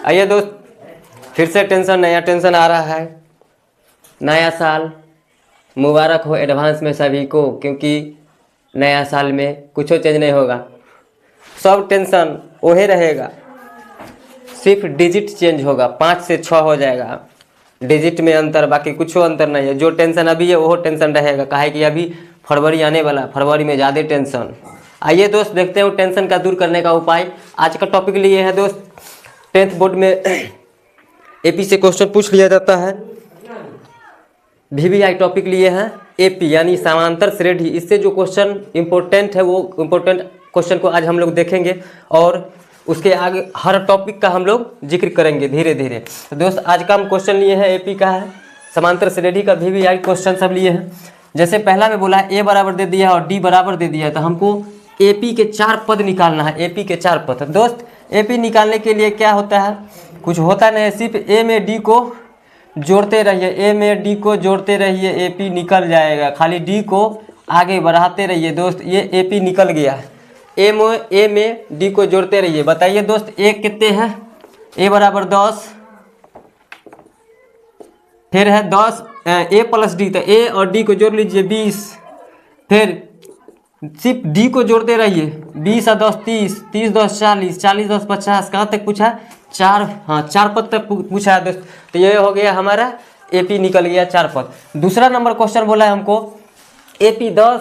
आइए दोस्त, फिर से नया टेंशन आ रहा है। नया साल मुबारक हो एडवांस में सभी को, क्योंकि नया साल में कुछ चेंज नहीं होगा, सब टेंशन वही रहेगा, सिर्फ डिजिट चेंज होगा, 5 से 6 हो जाएगा, डिजिट में अंतर, बाकी कुछ अंतर नहीं है। जो टेंशन अभी है वो टेंशन रहेगा, काहे कि अभी फरवरी आने वाला, फरवरी में ज़्यादा टेंशन। आइए दोस्त, देखते हैं टेंशन का दूर करने का उपाय। आज का टॉपिक लिए है दोस्त, 10th बोर्ड में एपी से क्वेश्चन पूछ लिया जाता है। वीवीआई टॉपिक लिए हैं एपी यानी समांतर श्रेणी। इससे जो क्वेश्चन इंपॉर्टेंट है वो इंपॉर्टेंट क्वेश्चन को आज हम लोग देखेंगे और उसके आगे हर टॉपिक का हम लोग जिक्र करेंगे धीरे धीरे। तो दोस्त, आज का हम क्वेश्चन लिए हैं एपी का है, समांतर श्रेणी का वीवीआई क्वेश्चन सब लिए हैं। जैसे पहला में बोला है ए बराबर दे दिया है और डी बराबर दे दिया है, तो हमको एपी के 4 पद निकालना है। एपी के 4 पद दोस्त, एपी निकालने के लिए क्या होता है, कुछ होता नहीं, सिर्फ ए में डी को जोड़ते रहिए, ए में डी को जोड़ते रहिए, एपी निकल जाएगा। खाली डी को आगे बढ़ाते रहिए दोस्त, ये एपी निकल गया। ए में डी को जोड़ते रहिए। बताइए दोस्त, ए कितने हैं, ए बराबर 10, फिर है 10 ए प्लस डी, तो ए और डी को जोड़ लीजिए 20, फिर सिर्फ डी को जोड़ते रहिए, 20 और 10 30, 30 10 40, 40 10 50, कहाँ तक पूछा, 4, हाँ 4 पद तक पूछा है दोस्त। तो ये हो गया हमारा एपी निकल गया 4 पद। दूसरा नंबर क्वेश्चन बोला है हमको एपी 10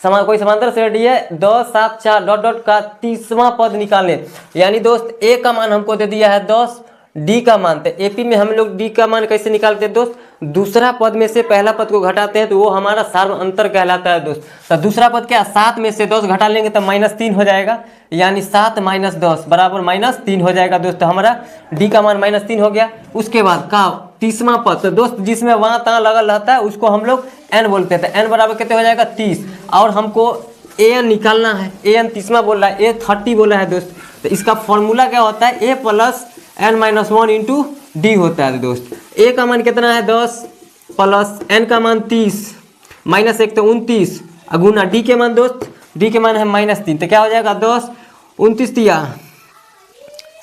कोई समांतर श्रेणी है 10 7 4 डॉट डॉट का 30वां पद निकालने। यानी दोस्त ए का मान हमको दे दिया है 10, डी का मान, तो एपी में हम लोग डी का मान कैसे निकालते हैं दोस्त, दूसरा पद में से पहला पद को घटाते हैं तो वो हमारा सार्व अंतर कहलाता है दोस्त। तो दूसरा पद क्या, 7 में से 10 घटा लेंगे तो -3 हो जाएगा, यानी 7 - 10 बराबर -3 हो जाएगा दोस्त। तो हमारा डी का मान -3 हो गया। उसके बाद का 30वां पद, तो दोस्त जिसमें वहाँ तहाँ लगल रहता है उसको हम लोग एन बोलते हैं। तो एन बराबर कितने हो जाएगा 30, और हमको ए एन निकालना है। ए एन 30वां बोल रहा है, ए 30 बोला है दोस्त। तो इसका फॉर्मूला क्या होता है, ए प्लस n-1 इंटू डी होता है दोस्त। ए का मान कितना है 10 प्लस एन का मान 30 -1 तो 29 गुना डी के मान दोस्त, डी के मान है -3, तो क्या हो जाएगा 10 29 दिया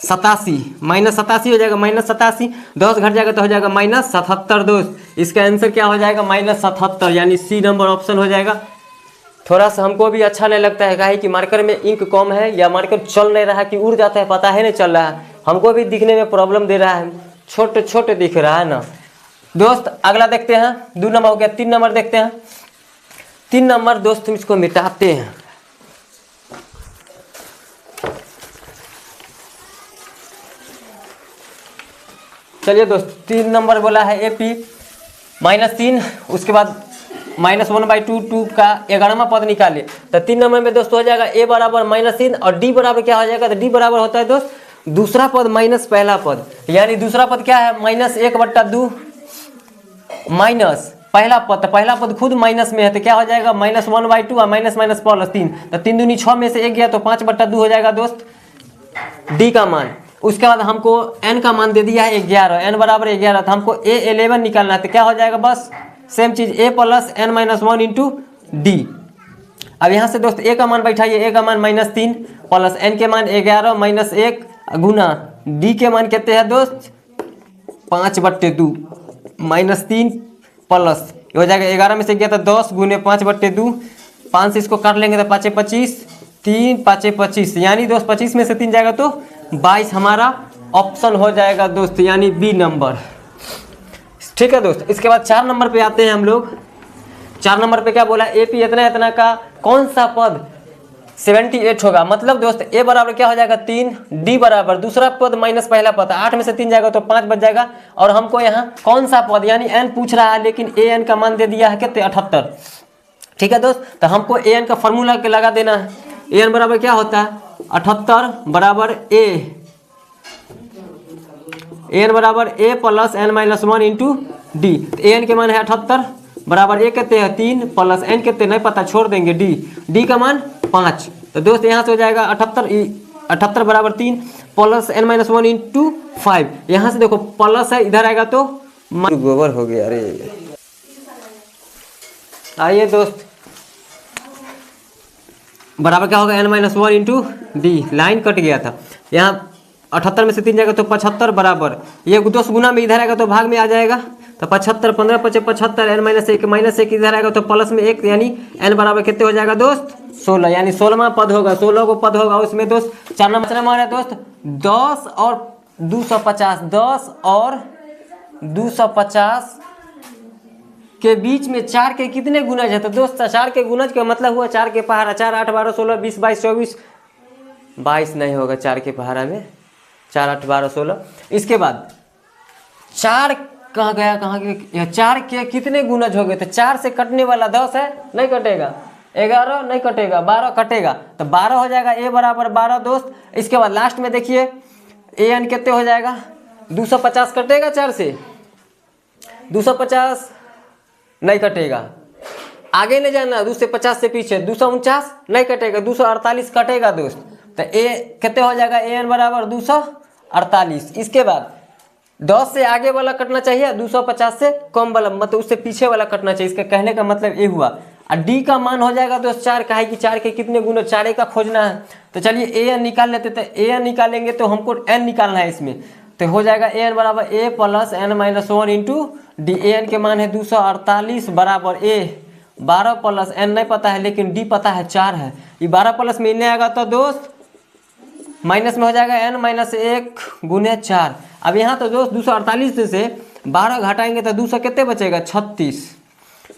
87, -87 हो जाएगा, -87 10 घट जाएगा तो हो जाएगा -77 दोस्त। इसका आंसर क्या हो जाएगा -77, यानी सी नंबर ऑप्शन हो जाएगा। थोड़ा सा हमको भी अच्छा नहीं लगता है, काहे कि मार्कर में इंक कम है या मार्कर चल नहीं रहा है कि उड़ जाता है, पता है नहीं चल रहा है, हमको भी दिखने में प्रॉब्लम दे रहा है, छोटे छोटे दिख रहा है ना दोस्त। अगला देखते हैं, 2 नंबर हो गया, 3 नंबर देखते हैं। 3 नंबर दोस्त हम इसको मिटाते हैं। चलिए दोस्त, 3 नंबर बोला है एपी -3, उसके बाद -1/2 2 का 11वां पद निकाले। तो 3 नंबर में दोस्त हो जाएगा ए बराबर -3 और डी बराबर क्या हो जाएगा, तो डी बराबर होता है दोस्त दूसरा पद माइनस पहला पद, यानी दूसरा पद क्या है -1/2 माइनस पहला पद, तो पहला पद खुद माइनस में है तो क्या हो जाएगा -1/2 और माइनस +3, तो 3 दूनी 6 में से 1 गया तो 5/2 हो जाएगा दोस्त डी का मान। उसके बाद हमको n का मान दे दिया है 11, n बराबर 11, तो हमको a 11 निकालना है, तो क्या हो जाएगा बस सेम चीज a plus n-1 into D. अब यहाँ से दोस्त a का मान बैठाइए, a का मान -3 प्लस n के मान 11 -1 गुना d के मान कितने हैं दोस्त 5/2 -3 प्लस हो जाएगा 11 में से गया तो 10 गुने 5/2, 5 से इसको काट लेंगे तो 5 25, 3 5 25, यानी दोस्त 25 में से 3 जाएगा तो 22 हमारा ऑप्शन हो जाएगा दोस्त, यानी बी नंबर। ठीक है दोस्त। इसके बाद 4 नंबर पे आते हैं हम लोग। 4 नंबर पे क्या बोला, एपी इतना इतना का कौन सा पद 78 होगा। मतलब दोस्त ए बराबर क्या हो जाएगा 3, डी बराबर दूसरा पद माइनस पहला पद, 8 में से 3 जाएगा तो 5 बच जाएगा। और हमको यहाँ कौन सा पद यानी एन पूछ रहा है, लेकिन ए एन का मान दे दिया है कितने 78। ठीक है दोस्त, तो हमको ए एन का फॉर्मूला के लगा देना है। ए एन बराबर क्या होता है 78 बराबर ए एन बराबर ए plus n-1 into D. A N के मान है 78 बराबर ए कितने हैं 3 प्लस एन कितने नहीं पता छोड़ देंगे डी का मान 5। तो दोस्त यहाँ से हो जाएगा 78 बराबर 3 प्लस n-1 इंटू 5। यहाँ से देखो प्लस है, इधर आएगा तो गोबर हो गया। अरे आइए दोस्त, बराबर क्या होगा n-1 into D, line cut गया था। यहाँ 78 में से 3 जाएगा तो 75 बराबर, ये दोस्त गुना में इधर आएगा तो भाग में आ जाएगा, तो 75 15 5 75, n माइनस एक इधर आएगा तो प्लस में 1, यानी n बराबर कितने हो जाएगा दोस्त 16, यानी 16वां पद होगा, 16 को पद होगा उसमें दोस्त। 4 नंबर है दोस्त 10 और 250, 10 और 250 के बीच में 4 के कितने गुणज है, तो दोस्त 4 के गुणज का मतलब हुआ 4 के पहाड़ा, 4 8 12 16 20 22 24 22 नहीं होगा 4 के पहाड़ा में, 4 8 12 16। इसके बाद 4 कहाँ गया, कहाँ गया, 4 के कितने गुणज हो गए, तो 4 से कटने वाला 10 है, नहीं कटेगा, 11 नहीं कटेगा, 12 कटेगा, तो 12 हो जाएगा, a बराबर 12 दोस्त। इसके बाद लास्ट में देखिए an कितने हो जाएगा, 250 कटेगा 4 से, 250 नहीं कटेगा, आगे नहीं जाना, 250 से पीछे 249 नहीं कटेगा, 248 कटेगा दोस्त, तो ए कितने हो जाएगा, an बराबर 248। इसके बाद 10 से आगे वाला कटना चाहिए, 250 से कम वाला मतलब उससे पीछे वाला कटना चाहिए, इसका कहने का मतलब ये हुआ। और डी का मान हो जाएगा दोस्त 4 का है कि 4 के कितने गुण, 4 का खोजना है, तो चलिए an निकाल लेते, तो an निकालेंगे तो हमको n निकालना है इसमें, तो हो जाएगा an बराबर a plus n minus 1 into D, an के मान है 248 बराबर a 12 प्लस n नहीं पता है लेकिन d पता है 4 है, ये 12 प्लस में इन्हें आएगा तो दोस्त माइनस में हो जाएगा n माइनस 1 गुने 4। अब यहाँ तो दोस्त 248 से 12 घटाएंगे तो 200 कितने बचेगा 36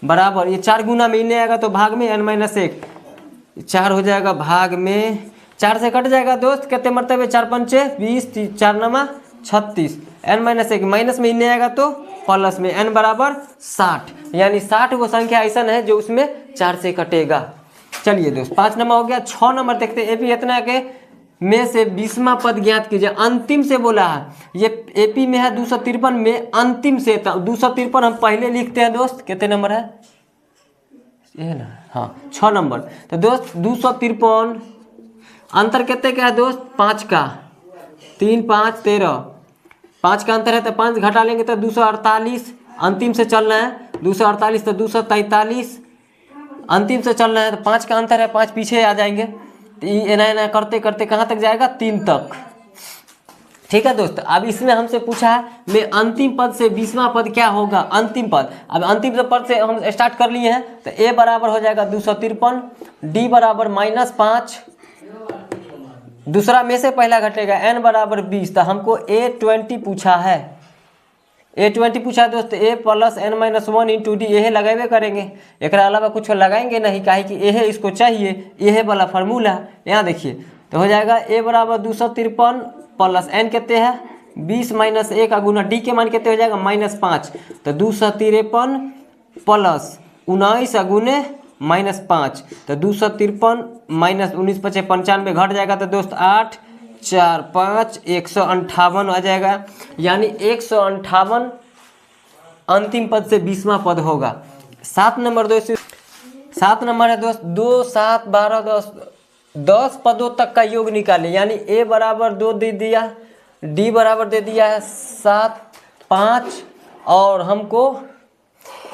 बराबर, ये 4 गुना में इन्हें आएगा तो भाग में n माइनस 1, 4 हो जाएगा भाग में, 4 से कट जाएगा दोस्त, कितने मरतबे 4 पंचे 20, 4 नमा 36, n माइनस 1 माइनस में इन्हें आएगा तो प्लस में, n बराबर 60, यानी 60 वो संख्या ऐसा है जो उसमें 4 से कटेगा। चलिए दोस्त 5 नंबर हो गया। 6 नंबर देखते हैं, एपी इतना के में से 20वां पद ज्ञात कीजिए, अंतिम से बोला है, ये एपी में है 253 में अंतिम से, 253 हम पहले लिखते हैं दोस्त, कितने नंबर है ये ना, हाँ 6 नंबर, तो दोस्त 253 अंतर कितने का है दोस्त 5 का, 3 5 13, 5 का अंतर है तो 5 घटा लेंगे तो 248, अंतिम से चलना है 248 तो 243 अंतिम से चलना है, तो 5 का अंतर है, 5 पीछे आ जाएंगे, तो एना करते करते कहाँ तक जाएगा 3 तक। ठीक है दोस्त, अब इसमें हमसे पूछा है मैं अंतिम पद से 20वां पद क्या होगा, अंतिम पद, अब अंतिम पद से हम स्टार्ट कर लिए हैं, तो a बराबर हो जाएगा 253, d बराबर -5, दूसरा में से पहला घटेगा n बराबर 20, तो हमको a20 पूछा है, a20 पूछा है दोस्त, a plus n minus 1 into D, यह लगावे करेंगे, एक अलावा कुछ लगाएंगे नहीं, काहे कि यह इसको चाहिए, यह वाला फार्मूला यहाँ देखिए, तो हो जाएगा a बराबर 253 प्लस n कितने हैं 20 माइनस 1 का गुना डी के मान कितने हो जाएगा -5, तो 253 प्लस 19 गुने -5, तो 253 माइनस 19 × 5 = 95 घट जाएगा, तो दोस्त 8 4 5 158 आ जाएगा, यानी 158 अंतिम पद से 20वां पद होगा। 7 नंबर दोस्त, 7 नंबर है दोस्त 2 7 12 10 पदों तक का योग निकाले, यानी a बराबर 2 दे दिया, d बराबर दे दिया है 7 5 और हमको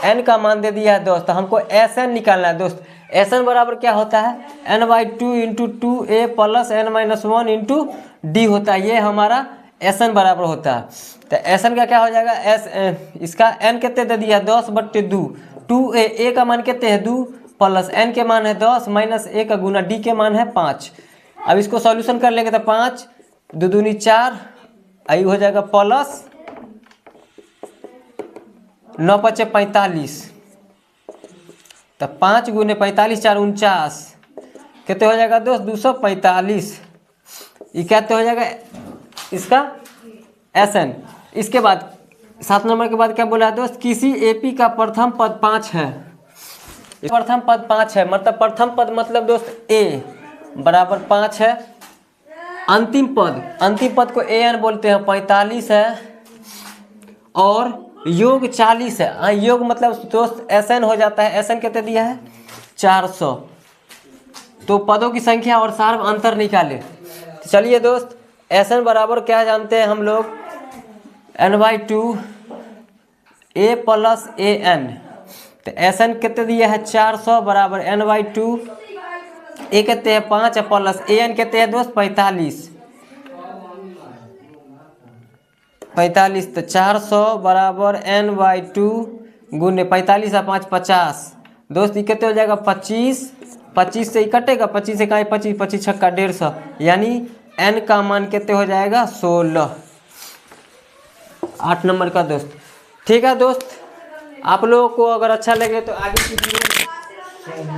n का मान दे दिया है दोस्त, हमको Sn निकालना है दोस्त। Sn बराबर क्या होता है n/2 into 2a plus n minus 1 into D होता है, ये हमारा Sn बराबर होता है। तो Sn का क्या हो जाएगा, इसका n कितने दे दिया 10/2, 2a का मान कितने है 2 प्लस n के मान है 10 माइनस a का गुना d के मान है 5। अब इसको सॉल्यूशन कर लेंगे तो 5 2 दूनी 4, आई हो जाएगा प्लस 9 × 5 = 45, तो 5 गुने 45 4 49, कितने हो जाएगा दोस्त 245, ये कहते हो जाएगा इसका Sn। इसके बाद 7 नंबर के बाद क्या बोला है दोस्त, किसी एपी का प्रथम पद 5 है, प्रथम पद 5 है, मतलब प्रथम पद मतलब दोस्त a बराबर 5 है, अंतिम पद को an बोलते हैं, 45 है और योग 40 है, योग मतलब दोस्त Sn हो जाता है, Sn कितने दिया है 400, तो पदों की संख्या और सार्व अंतर निकाले। तो चलिए दोस्त Sn बराबर क्या जानते हैं हम लोग, n/2 a प्लस an, तो Sn कितने दिया है 400 बराबर n/2 a कितने हैं 5 प्लस an कितने हैं दोस्त 45, 45 तो 400 बराबर n/2 गुने 45 और 5 50। दोस्त ये कितने हो जाएगा 25, 25 से ही कटेगा, 25 से कहाँ 25, 25 छक्का 150, यानी n का मान कितने हो जाएगा 16। 8 नंबर का दोस्त। ठीक है दोस्त, आप लोगों को अगर अच्छा लगे तो आगे की वीडियो